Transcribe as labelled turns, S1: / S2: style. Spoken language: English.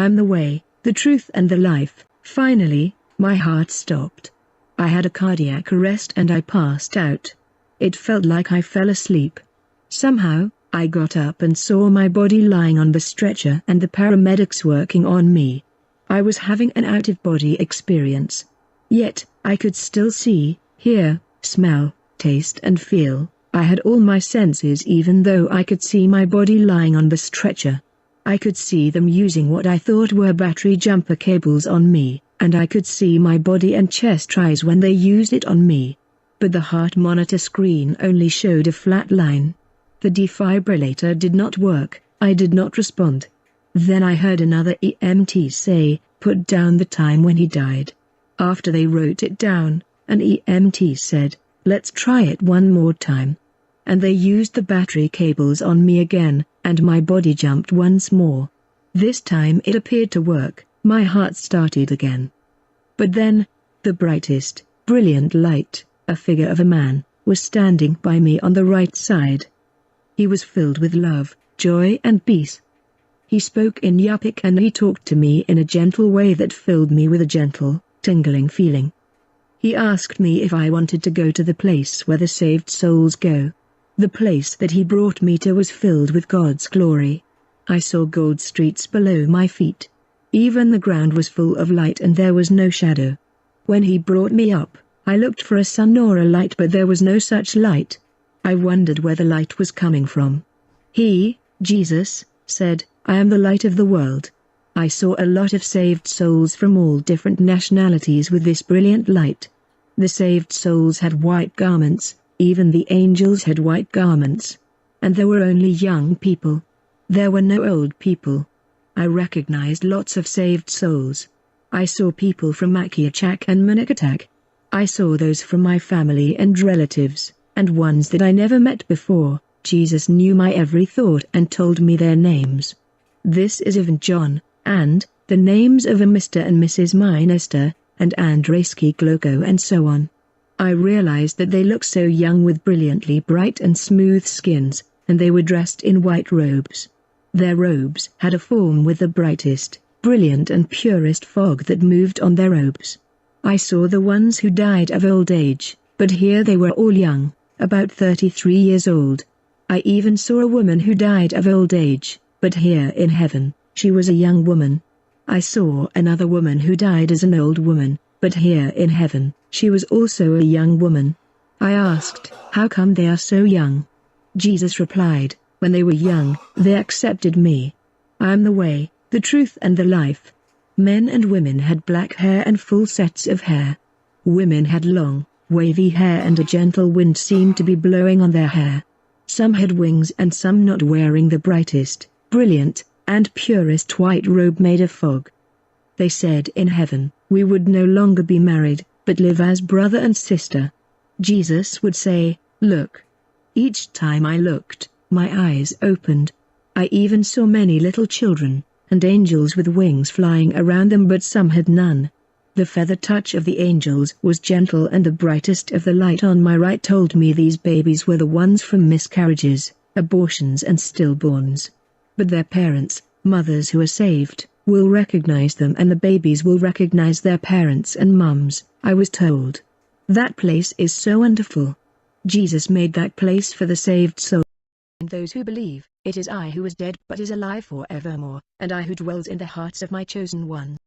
S1: I am the way, the truth and the life. Finally, my heart stopped. I had a cardiac arrest and I passed out. It felt like I fell asleep. Somehow, I got up and saw my body lying on the stretcher and the paramedics working on me. I was having an out-of-body experience. Yet, I could still see, hear, smell, taste and feel. I had all my senses even though I could see my body lying on the stretcher. I could see them using what I thought were battery jumper cables on me, and I could see my body and chest rise when they used it on me. But the heart monitor screen only showed a flat line. The defibrillator did not work. I did not respond. Then I heard another EMT say, "Put down the time when he died." After they wrote it down, an EMT said, "Let's try it one more time." And they used the battery cables on me again, and my body jumped once more. This time it appeared to work. My heart started again. But then, the brightest, brilliant light, a figure of a man, was standing by me on the right side. He was filled with love, joy and peace. He spoke in Yupik and he talked to me in a gentle way that filled me with a gentle, tingling feeling. He asked me if I wanted to go to the place where the saved souls go. The place that he brought me to was filled with God's glory. I saw gold streets below my feet. Even the ground was full of light and there was no shadow. When he brought me up, I looked for a sun or a light but there was no such light. I wondered where the light was coming from. He, Jesus, said, "I am the light of the world." I saw a lot of saved souls from all different nationalities with this brilliant light. The saved souls had white garments, even the angels had white garments. And there were only young people. There were no old people. I recognized lots of saved souls. I saw people from Makiachak and Manikatak. I saw those from my family and relatives, and ones that I never met before. Jesus knew my every thought and told me their names. This is Ivan John, and the names of a Mr. and Mrs. Minester, and Andrejski Gloko and so on. I realized that they looked so young with brilliantly bright and smooth skins, and they were dressed in white robes. Their robes had a form with the brightest, brilliant and purest fog that moved on their robes. I saw the ones who died of old age, but here they were all young, about 33 years old. I even saw a woman who died of old age, but here in heaven, she was a young woman. I saw another woman who died as an old woman, but here in heaven, she was also a young woman. I asked, "How come they are so young?" Jesus replied, "When they were young, they accepted me. I am the way, the truth and the life." Men and women had black hair and full sets of hair. Women had long, wavy hair and a gentle wind seemed to be blowing on their hair. Some had wings and some not, wearing the brightest, brilliant, and purest white robe made of fog. They said in heaven, we would no longer be married, but live as brother and sister. Jesus would say, "Look." Each time I looked, my eyes opened. I even saw many little children, and angels with wings flying around them, but some had none. The feather touch of the angels was gentle, and the brightest of the light on my right told me these babies were the ones from miscarriages, abortions and stillborns. But their parents, mothers who are saved, will recognize them, and the babies will recognize their parents and mums, I was told. That place is so wonderful. Jesus made that place for the saved soul. And those who believe, it is I who was dead but is alive forevermore, and I who dwells in the hearts of my chosen ones.